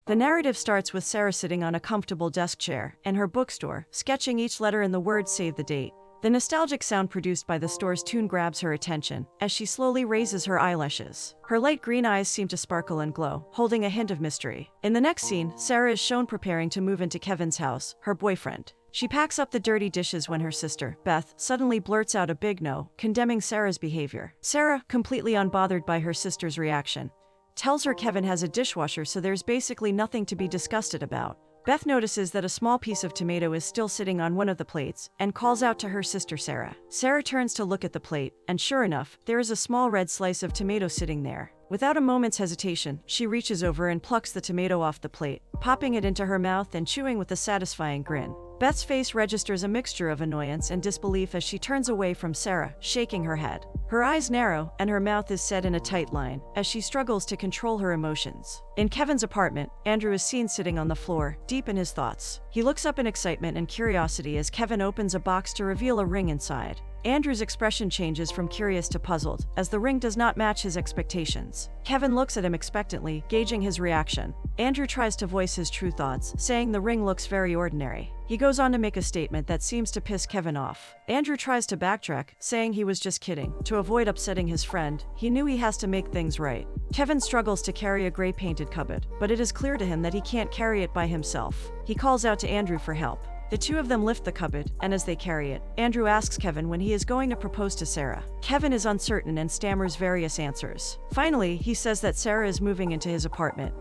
The narrative starts with Sarah sitting on a comfortable desk chair in her bookstore, sketching each letter in the word "Save the Date." The nostalgic sound produced by the store's tune grabs her attention as she slowly raises her eyelashes. Her light green eyes seem to sparkle and glow, holding a hint of mystery. In the next scene, Sarah is shown preparing to move into Kevin's house, her boyfriend. She packs up the dirty dishes when her sister, Beth, suddenly blurts out a big no, condemning Sarah's behavior. Sarah, completely unbothered by her sister's reaction, tells her Kevin has a dishwasher, so there's basically nothing to be disgusted about. Beth notices that a small piece of tomato is still sitting on one of the plates and calls out to her sister Sarah. Sarah turns to look at the plate, and sure enough, there is a small red slice of tomato sitting there. Without a moment's hesitation, she reaches over and plucks the tomato off the plate, popping it into her mouth and chewing with a satisfying grin. Beth's face registers a mixture of annoyance and disbelief as she turns away from Sarah, shaking her head. Her eyes narrow, and her mouth is set in a tight line, as she struggles to control her emotions. In Kevin's apartment, Andrew is seen sitting on the floor, deep in his thoughts. He looks up in excitement and curiosity as Kevin opens a box to reveal a ring inside. Andrew's expression changes from curious to puzzled, as the ring does not match his expectations. Kevin looks at him expectantly, gauging his reaction. Andrew tries to voice his true thoughts, saying the ring looks very ordinary. He goes on to make a statement that seems to piss Kevin off. Andrew tries to backtrack, saying he was just kidding. To avoid upsetting his friend, he knew he has to make things right. Kevin struggles to carry a gray painted cupboard, but it is clear to him that he can't carry it by himself. He calls out to Andrew for help. The two of them lift the cupboard, and as they carry it, Andrew asks Kevin when he is going to propose to Sarah. Kevin is uncertain and stammers various answers. Finally, he says that Sarah is moving into his apartment,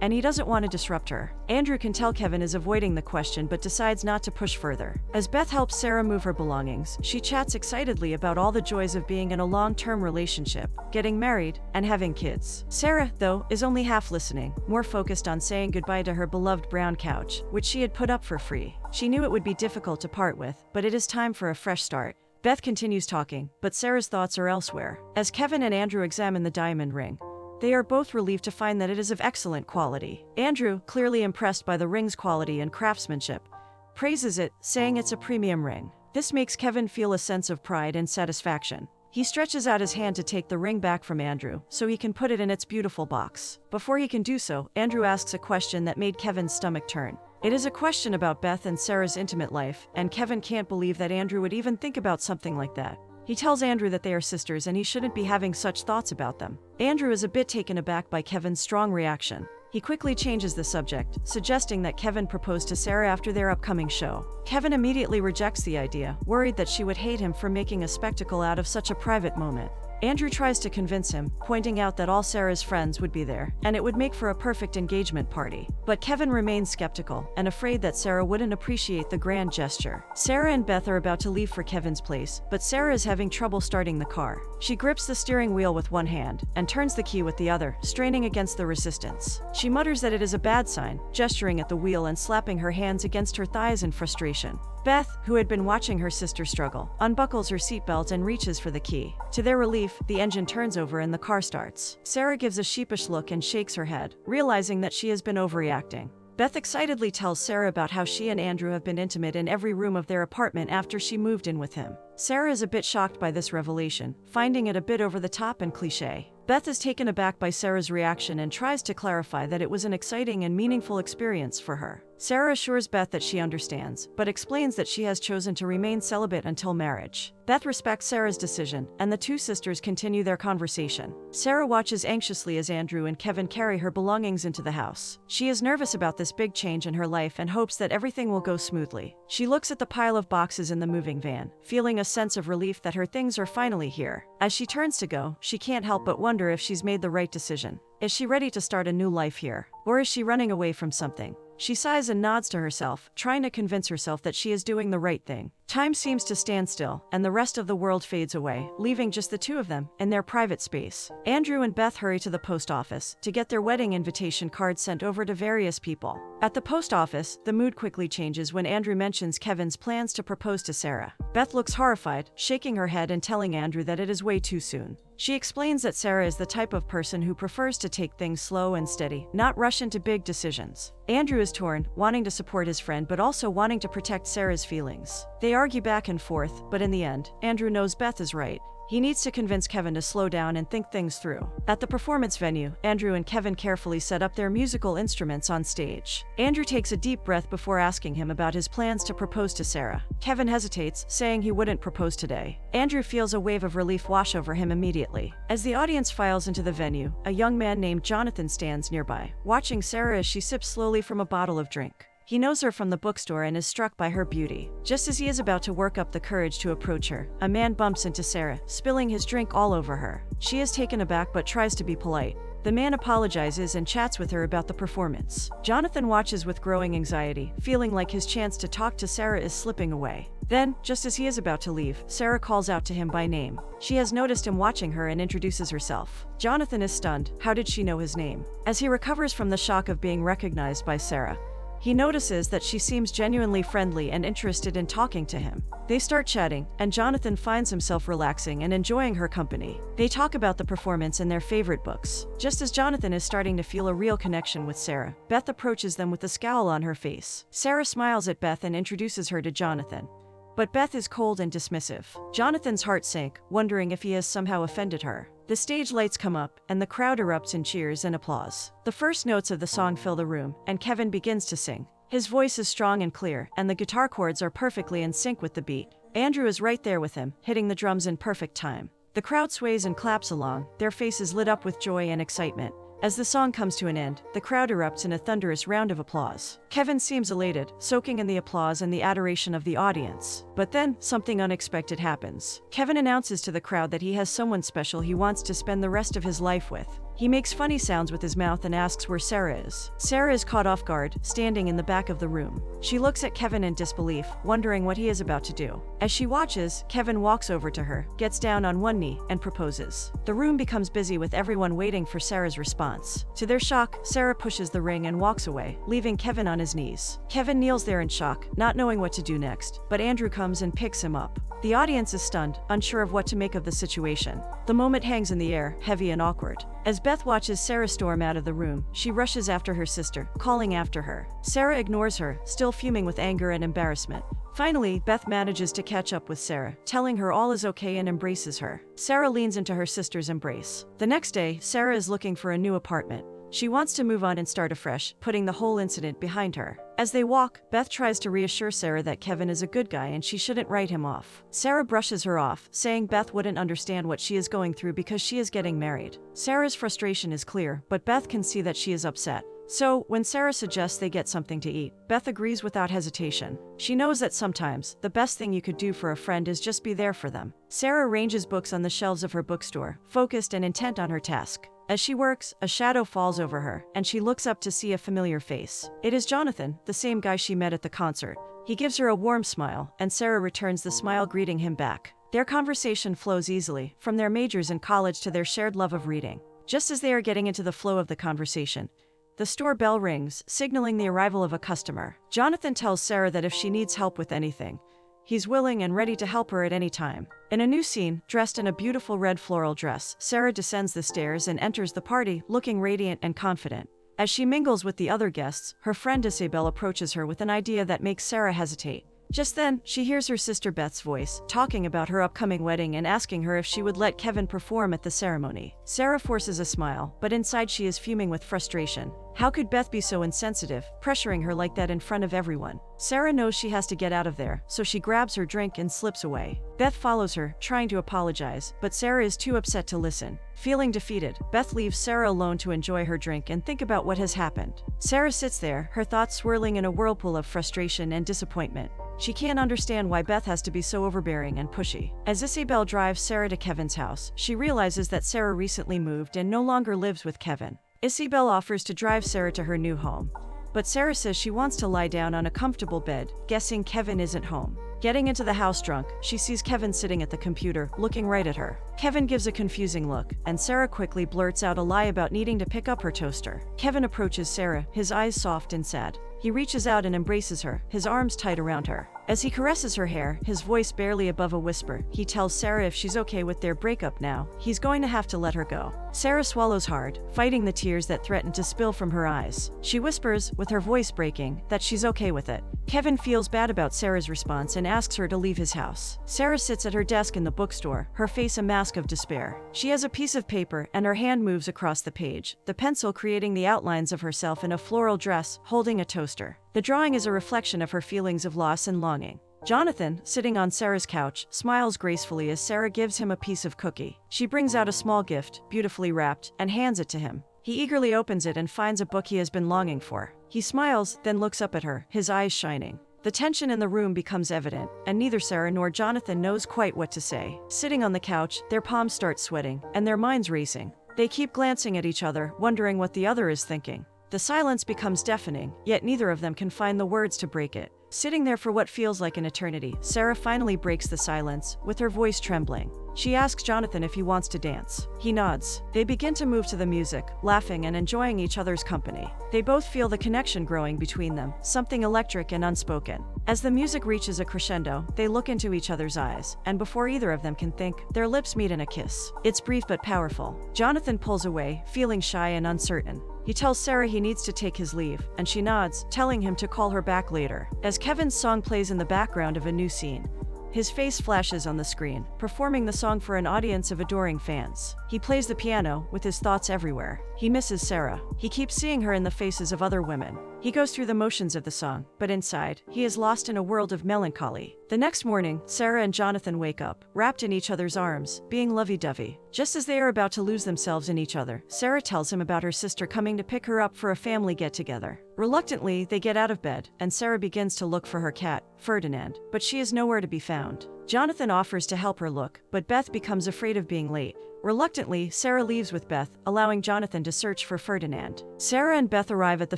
and he doesn't want to disrupt her. Andrew can tell Kevin is avoiding the question but decides not to push further. As Beth helps Sarah move her belongings, she chats excitedly about all the joys of being in a long-term relationship, getting married, and having kids. Sarah, though, is only half listening, more focused on saying goodbye to her beloved brown couch, which she had put up for free. She knew it would be difficult to part with, but it is time for a fresh start. Beth continues talking, but Sarah's thoughts are elsewhere. As Kevin and Andrew examine the diamond ring, they are both relieved to find that it is of excellent quality. Andrew, clearly impressed by the ring's quality and craftsmanship, praises it, saying it's a premium ring. This makes Kevin feel a sense of pride and satisfaction. He stretches out his hand to take the ring back from Andrew, so he can put it in its beautiful box. Before he can do so, Andrew asks a question that made Kevin's stomach turn. It is a question about Beth and Sarah's intimate life, and Kevin can't believe that Andrew would even think about something like that. He tells Andrew that they are sisters and he shouldn't be having such thoughts about them. Andrew is a bit taken aback by Kevin's strong reaction. He quickly changes the subject, suggesting that Kevin propose to Sarah after their upcoming show. Kevin immediately rejects the idea, worried that she would hate him for making a spectacle out of such a private moment. Andrew tries to convince him, pointing out that all Sarah's friends would be there, and it would make for a perfect engagement party. But Kevin remains skeptical, and afraid that Sarah wouldn't appreciate the grand gesture. Sarah and Beth are about to leave for Kevin's place, but Sarah is having trouble starting the car. She grips the steering wheel with one hand, and turns the key with the other, straining against the resistance. She mutters that it is a bad sign, gesturing at the wheel and slapping her hands against her thighs in frustration. Beth, who had been watching her sister struggle, unbuckles her seatbelt and reaches for the key. To their relief, the engine turns over and the car starts. Sarah gives a sheepish look and shakes her head, realizing that she has been overreacting. Beth excitedly tells Sarah about how she and Andrew have been intimate in every room of their apartment after she moved in with him. Sarah is a bit shocked by this revelation, finding it a bit over the top and cliché. Beth is taken aback by Sarah's reaction and tries to clarify that it was an exciting and meaningful experience for her. Sarah assures Beth that she understands, but explains that she has chosen to remain celibate until marriage. Beth respects Sarah's decision, and the two sisters continue their conversation. Sarah watches anxiously as Andrew and Kevin carry her belongings into the house. She is nervous about this big change in her life and hopes that everything will go smoothly. She looks at the pile of boxes in the moving van, feeling a sense of relief that her things are finally here. As she turns to go, she can't help but wonder if she's made the right decision. Is she ready to start a new life here? Or is she running away from something? She sighs and nods to herself, trying to convince herself that she is doing the right thing. Time seems to stand still, and the rest of the world fades away, leaving just the two of them in their private space. Andrew and Beth hurry to the post office to get their wedding invitation cards sent over to various people. At the post office, the mood quickly changes when Andrew mentions Kevin's plans to propose to Sarah. Beth looks horrified, shaking her head and telling Andrew that it is way too soon. She explains that Sarah is the type of person who prefers to take things slow and steady, not rush into big decisions. Andrew is torn, wanting to support his friend but also wanting to protect Sarah's feelings. They argue back and forth, but in the end, Andrew knows Beth is right. He needs to convince Kevin to slow down and think things through. At the performance venue, Andrew and Kevin carefully set up their musical instruments on stage. Andrew takes a deep breath before asking him about his plans to propose to Sarah. Kevin hesitates, saying he wouldn't propose today. Andrew feels a wave of relief wash over him immediately. As the audience files into the venue, a young man named Jonathan stands nearby, watching Sarah as she sips slowly from a bottle of drink. He knows her from the bookstore and is struck by her beauty. Just as he is about to work up the courage to approach her, a man bumps into Sarah, spilling his drink all over her. She is taken aback but tries to be polite. The man apologizes and chats with her about the performance. Jonathan watches with growing anxiety, feeling like his chance to talk to Sarah is slipping away. Then, just as he is about to leave, Sarah calls out to him by name. She has noticed him watching her and introduces herself. Jonathan is stunned. How did she know his name? As he recovers from the shock of being recognized by Sarah, he notices that she seems genuinely friendly and interested in talking to him. They start chatting, and Jonathan finds himself relaxing and enjoying her company. They talk about the performance and their favorite books. Just as Jonathan is starting to feel a real connection with Sarah, Beth approaches them with a scowl on her face. Sarah smiles at Beth and introduces her to Jonathan. But Beth is cold and dismissive. Jonathan's heart sank, wondering if he has somehow offended her. The stage lights come up, and the crowd erupts in cheers and applause. The first notes of the song fill the room, and Kevin begins to sing. His voice is strong and clear, and the guitar chords are perfectly in sync with the beat. Andrew is right there with him, hitting the drums in perfect time. The crowd sways and claps along, their faces lit up with joy and excitement. As the song comes to an end, the crowd erupts in a thunderous round of applause. Kevin seems elated, soaking in the applause and the adoration of the audience. But then, something unexpected happens. Kevin announces to the crowd that he has someone special he wants to spend the rest of his life with. He makes funny sounds with his mouth and asks where Sarah is. Sarah is caught off guard, standing in the back of the room. She looks at Kevin in disbelief, wondering what he is about to do. As she watches, Kevin walks over to her, gets down on one knee, and proposes. The room becomes busy with everyone waiting for Sarah's response. To their shock, Sarah pushes the ring and walks away, leaving Kevin on his knees. Kevin kneels there in shock, not knowing what to do next, but Andrew comes and picks him up. The audience is stunned, unsure of what to make of the situation. The moment hangs in the air, heavy and awkward. As Beth watches Sarah storm out of the room, she rushes after her sister, calling after her. Sarah ignores her, still fuming with anger and embarrassment. Finally, Beth manages to catch up with Sarah, telling her all is okay and embraces her. Sarah leans into her sister's embrace. The next day, Sarah is looking for a new apartment. She wants to move on and start afresh, putting the whole incident behind her. As they walk, Beth tries to reassure Sarah that Kevin is a good guy and she shouldn't write him off. Sarah brushes her off, saying Beth wouldn't understand what she is going through because she is getting married. Sarah's frustration is clear, but Beth can see that she is upset. So, when Sarah suggests they get something to eat, Beth agrees without hesitation. She knows that sometimes, the best thing you could do for a friend is just be there for them. Sarah arranges books on the shelves of her bookstore, focused and intent on her task. As she works, a shadow falls over her, and she looks up to see a familiar face. It is Jonathan, the same guy she met at the concert. He gives her a warm smile, and Sarah returns the smile, greeting him back. Their conversation flows easily, from their majors in college to their shared love of reading. Just as they are getting into the flow of the conversation, the store bell rings, signaling the arrival of a customer. Jonathan tells Sarah that if she needs help with anything, he's willing and ready to help her at any time. In a new scene, dressed in a beautiful red floral dress, Sarah descends the stairs and enters the party, looking radiant and confident. As she mingles with the other guests, her friend Isabel approaches her with an idea that makes Sarah hesitate. Just then, she hears her sister Beth's voice, talking about her upcoming wedding and asking her if she would let Kevin perform at the ceremony. Sarah forces a smile, but inside she is fuming with frustration. How could Beth be so insensitive, pressuring her like that in front of everyone? Sarah knows she has to get out of there, so she grabs her drink and slips away. Beth follows her, trying to apologize, but Sarah is too upset to listen. Feeling defeated, Beth leaves Sarah alone to enjoy her drink and think about what has happened. Sarah sits there, her thoughts swirling in a whirlpool of frustration and disappointment. She can't understand why Beth has to be so overbearing and pushy. As Isabel drives Sarah to Kevin's house, she realizes that Sarah recently moved and no longer lives with Kevin. Isabel offers to drive Sarah to her new home, but Sarah says she wants to lie down on a comfortable bed, guessing Kevin isn't home. Getting into the house drunk, she sees Kevin sitting at the computer, looking right at her. Kevin gives a confusing look, and Sarah quickly blurts out a lie about needing to pick up her toaster. Kevin approaches Sarah, his eyes soft and sad. He reaches out and embraces her, his arms tight around her. As he caresses her hair, his voice barely above a whisper, he tells Sarah if she's okay with their breakup now, he's going to have to let her go. Sarah swallows hard, fighting the tears that threaten to spill from her eyes. She whispers, with her voice breaking, that she's okay with it. Kevin feels bad about Sarah's response and asks her to leave his house. Sarah sits at her desk in the bookstore, her face a mask of despair. She has a piece of paper and her hand moves across the page, the pencil creating the outlines of herself in a floral dress, holding a toaster. The drawing is a reflection of her feelings of loss and longing. Jonathan, sitting on Sarah's couch, smiles gracefully as Sarah gives him a piece of cookie. She brings out a small gift, beautifully wrapped, and hands it to him. He eagerly opens it and finds a book he has been longing for. He smiles, then looks up at her, his eyes shining. The tension in the room becomes evident, and neither Sarah nor Jonathan knows quite what to say. Sitting on the couch, their palms start sweating, and their minds racing. They keep glancing at each other, wondering what the other is thinking. The silence becomes deafening, yet neither of them can find the words to break it. Sitting there for what feels like an eternity, Sarah finally breaks the silence, with her voice trembling. She asks Jonathan if he wants to dance. He nods. They begin to move to the music, laughing and enjoying each other's company. They both feel the connection growing between them, something electric and unspoken. As the music reaches a crescendo, they look into each other's eyes, and before either of them can think, their lips meet in a kiss. It's brief but powerful. Jonathan pulls away, feeling shy and uncertain. He tells Sarah he needs to take his leave, and she nods, telling him to call her back later. As Kevin's song plays in the background of a new scene, his face flashes on the screen, performing the song for an audience of adoring fans. He plays the piano, with his thoughts everywhere. He misses Sarah. He keeps seeing her in the faces of other women. He goes through the motions of the song, but inside, he is lost in a world of melancholy. The next morning, Sarah and Jonathan wake up, wrapped in each other's arms, being lovey-dovey. Just as they are about to lose themselves in each other, Sarah tells him about her sister coming to pick her up for a family get-together. Reluctantly, they get out of bed, and Sarah begins to look for her cat, Ferdinand, but she is nowhere to be found. Jonathan offers to help her look, but Beth becomes afraid of being late. Reluctantly, Sarah leaves with Beth, allowing Jonathan to search for Ferdinand. Sarah and Beth arrive at the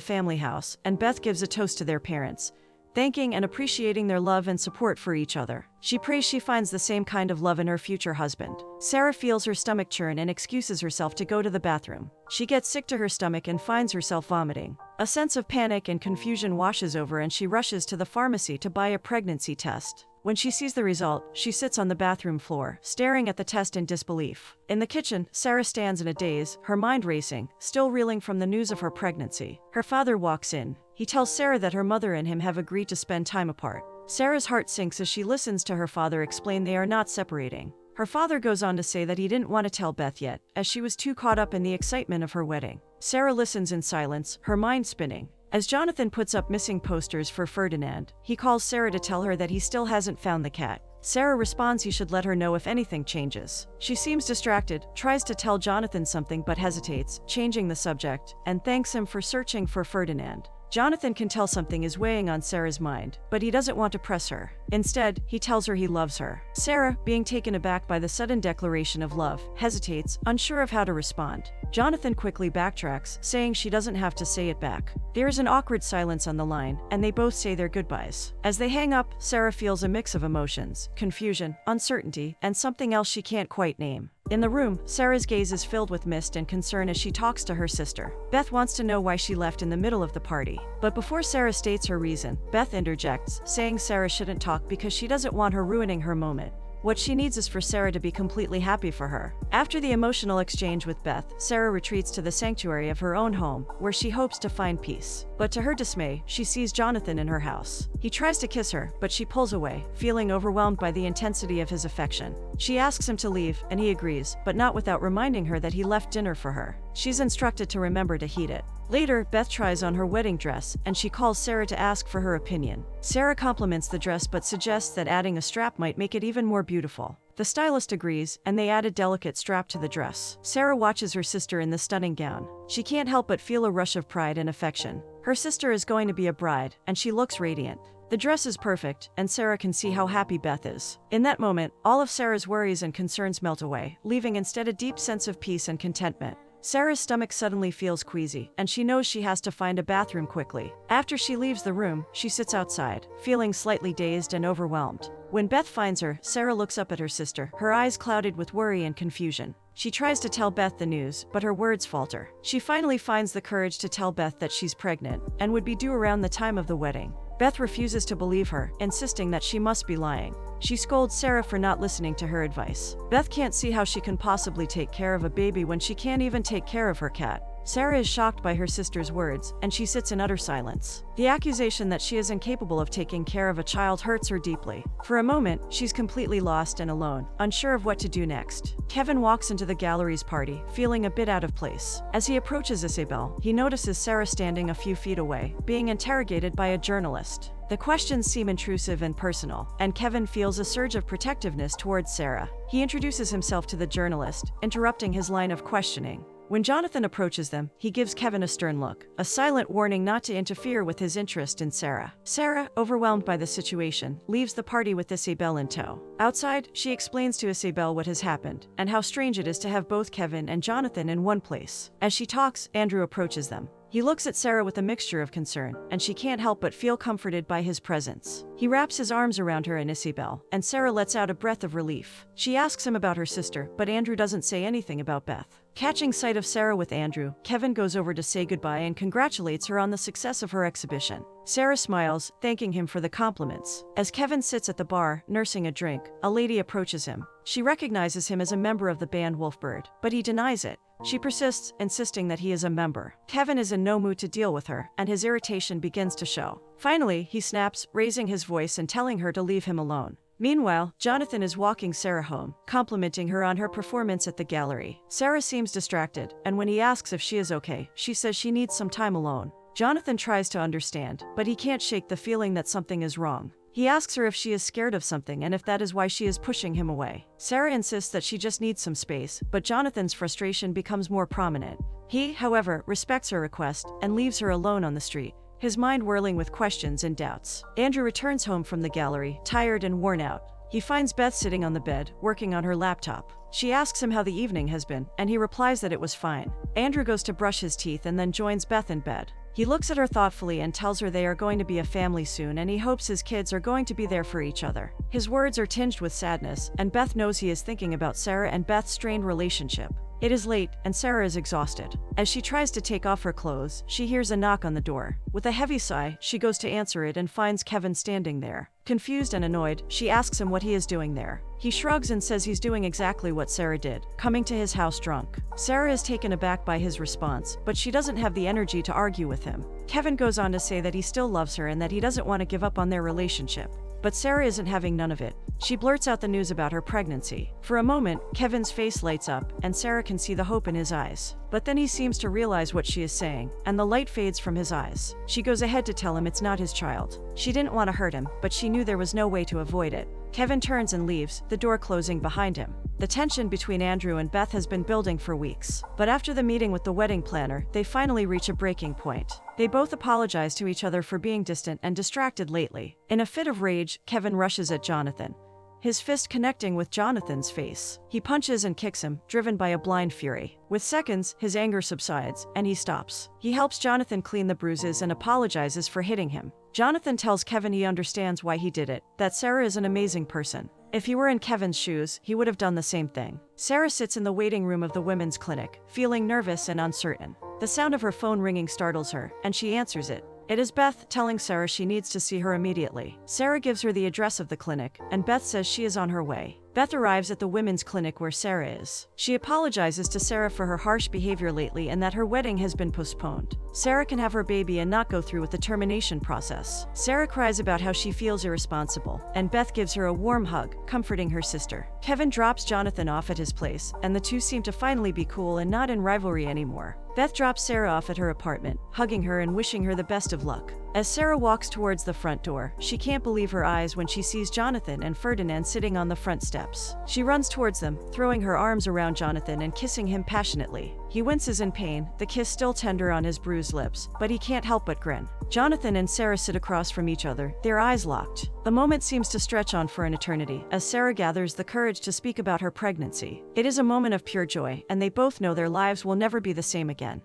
family house, and Beth gives a toast to their parents, thanking and appreciating their love and support for each other. She prays she finds the same kind of love in her future husband. Sarah feels her stomach churn and excuses herself to go to the bathroom. She gets sick to her stomach and finds herself vomiting. A sense of panic and confusion washes over and she rushes to the pharmacy to buy a pregnancy test. When she sees the result, she sits on the bathroom floor, staring at the test in disbelief. In the kitchen, Sarah stands in a daze, her mind racing, still reeling from the news of her pregnancy. Her father walks in. He tells Sarah that her mother and him have agreed to spend time apart. Sarah's heart sinks as she listens to her father explain they are not separating. Her father goes on to say that he didn't want to tell Beth yet, as she was too caught up in the excitement of her wedding. Sarah listens in silence, her mind spinning. As Jonathan puts up missing posters for Ferdinand, he calls Sarah to tell her that he still hasn't found the cat. Sarah responds he should let her know if anything changes. She seems distracted, tries to tell Jonathan something but hesitates, changing the subject, and thanks him for searching for Ferdinand. Jonathan can tell something is weighing on Sarah's mind, but he doesn't want to press her. Instead, he tells her he loves her. Sarah, being taken aback by the sudden declaration of love, hesitates, unsure of how to respond. Jonathan quickly backtracks, saying she doesn't have to say it back. There is an awkward silence on the line, and they both say their goodbyes. As they hang up, Sarah feels a mix of emotions, confusion, uncertainty, and something else she can't quite name. In the room, Sarah's gaze is filled with mist and concern as she talks to her sister. Beth wants to know why she left in the middle of the party. But before Sarah states her reason, Beth interjects, saying Sarah shouldn't talk because she doesn't want her ruining her moment. What she needs is for Sarah to be completely happy for her. After the emotional exchange with Beth, Sarah retreats to the sanctuary of her own home, where she hopes to find peace. But to her dismay, she sees Jonathan in her house. He tries to kiss her, but she pulls away, feeling overwhelmed by the intensity of his affection. She asks him to leave, and he agrees, but not without reminding her that he left dinner for her. She's instructed to remember to heat it. Later, Beth tries on her wedding dress, and she calls Sarah to ask for her opinion. Sarah compliments the dress but suggests that adding a strap might make it even more beautiful. The stylist agrees, and they add a delicate strap to the dress. Sarah watches her sister in the stunning gown. She can't help but feel a rush of pride and affection. Her sister is going to be a bride, and she looks radiant. The dress is perfect, and Sarah can see how happy Beth is. In that moment, all of Sarah's worries and concerns melt away, leaving instead a deep sense of peace and contentment. Sarah's stomach suddenly feels queasy, and she knows she has to find a bathroom quickly. After she leaves the room, she sits outside, feeling slightly dazed and overwhelmed. When Beth finds her, Sarah looks up at her sister, her eyes clouded with worry and confusion. She tries to tell Beth the news, but her words falter. She finally finds the courage to tell Beth that she's pregnant, and would be due around the time of the wedding. Beth refuses to believe her, insisting that she must be lying. She scolds Sarah for not listening to her advice. Beth can't see how she can possibly take care of a baby when she can't even take care of her cat. Sarah is shocked by her sister's words, and she sits in utter silence. The accusation that she is incapable of taking care of a child hurts her deeply. For a moment, she's completely lost and alone, unsure of what to do next. Kevin walks into the gallery's party, feeling a bit out of place. As he approaches Isabel, he notices Sarah standing a few feet away, being interrogated by a journalist. The questions seem intrusive and personal, and Kevin feels a surge of protectiveness towards Sarah. He introduces himself to the journalist, interrupting his line of questioning. When Jonathan approaches them, he gives Kevin a stern look, a silent warning not to interfere with his interest in Sarah. Sarah, overwhelmed by the situation, leaves the party with Isabel in tow. Outside, she explains to Isabel what has happened, and how strange it is to have both Kevin and Jonathan in one place. As she talks, Andrew approaches them. He looks at Sarah with a mixture of concern, and she can't help but feel comforted by his presence. He wraps his arms around her and Isabel, and Sarah lets out a breath of relief. She asks him about her sister, but Andrew doesn't say anything about Beth. Catching sight of Sarah with Andrew, Kevin goes over to say goodbye and congratulates her on the success of her exhibition. Sarah smiles, thanking him for the compliments. As Kevin sits at the bar, nursing a drink, a lady approaches him. She recognizes him as a member of the band Wolfbird, but he denies it. She persists, insisting that he is a member. Kevin is in no mood to deal with her, and his irritation begins to show. Finally, he snaps, raising his voice and telling her to leave him alone. Meanwhile, Jonathan is walking Sarah home, complimenting her on her performance at the gallery. Sarah seems distracted, and when he asks if she is okay, she says she needs some time alone. Jonathan tries to understand, but he can't shake the feeling that something is wrong. He asks her if she is scared of something and if that is why she is pushing him away. Sarah insists that she just needs some space, but Jonathan's frustration becomes more prominent. He, however, respects her request and leaves her alone on the street, his mind whirling with questions and doubts. Andrew returns home from the gallery, tired and worn out. He finds Beth sitting on the bed, working on her laptop. She asks him how the evening has been, and he replies that it was fine. Andrew goes to brush his teeth and then joins Beth in bed. He looks at her thoughtfully and tells her they are going to be a family soon and he hopes his kids are going to be there for each other. His words are tinged with sadness, and Beth knows he is thinking about Sarah and Beth's strained relationship. It is late, and Sarah is exhausted. As she tries to take off her clothes, she hears a knock on the door. With a heavy sigh, she goes to answer it and finds Kevin standing there. Confused and annoyed, she asks him what he is doing there. He shrugs and says he's doing exactly what Sarah did, coming to his house drunk. Sarah is taken aback by his response, but she doesn't have the energy to argue with him. Kevin goes on to say that he still loves her and that he doesn't want to give up on their relationship. But Sarah isn't having none of it. She blurts out the news about her pregnancy. For a moment, Kevin's face lights up, and Sarah can see the hope in his eyes. But then he seems to realize what she is saying, and the light fades from his eyes. She goes ahead to tell him it's not his child. She didn't want to hurt him, but she knew there was no way to avoid it. Kevin turns and leaves, the door closing behind him. The tension between Andrew and Beth has been building for weeks. But after the meeting with the wedding planner, they finally reach a breaking point. They both apologize to each other for being distant and distracted lately. In a fit of rage, Kevin rushes at Jonathan, his fist connecting with Jonathan's face. He punches and kicks him, driven by a blind fury. With seconds, his anger subsides, and he stops. He helps Jonathan clean the bruises and apologizes for hitting him. Jonathan tells Kevin he understands why he did it, that Sarah is an amazing person. If he were in Kevin's shoes, he would have done the same thing. Sarah sits in the waiting room of the women's clinic, feeling nervous and uncertain. The sound of her phone ringing startles her, and she answers it. It is Beth, telling Sarah she needs to see her immediately. Sarah gives her the address of the clinic, and Beth says she is on her way. Beth arrives at the women's clinic where Sarah is. She apologizes to Sarah for her harsh behavior lately and that her wedding has been postponed. Sarah can have her baby and not go through with the termination process. Sarah cries about how she feels irresponsible, and Beth gives her a warm hug, comforting her sister. Kevin drops Jonathan off at his place, and the two seem to finally be cool and not in rivalry anymore. Beth drops Sarah off at her apartment, hugging her and wishing her the best of luck. As Sarah walks towards the front door, she can't believe her eyes when she sees Jonathan and Ferdinand sitting on the front steps. She runs towards them, throwing her arms around Jonathan and kissing him passionately. He winces in pain, the kiss still tender on his bruised lips, but he can't help but grin. Jonathan and Sarah sit across from each other, their eyes locked. The moment seems to stretch on for an eternity, as Sarah gathers the courage to speak about her pregnancy. It is a moment of pure joy, and they both know their lives will never be the same again.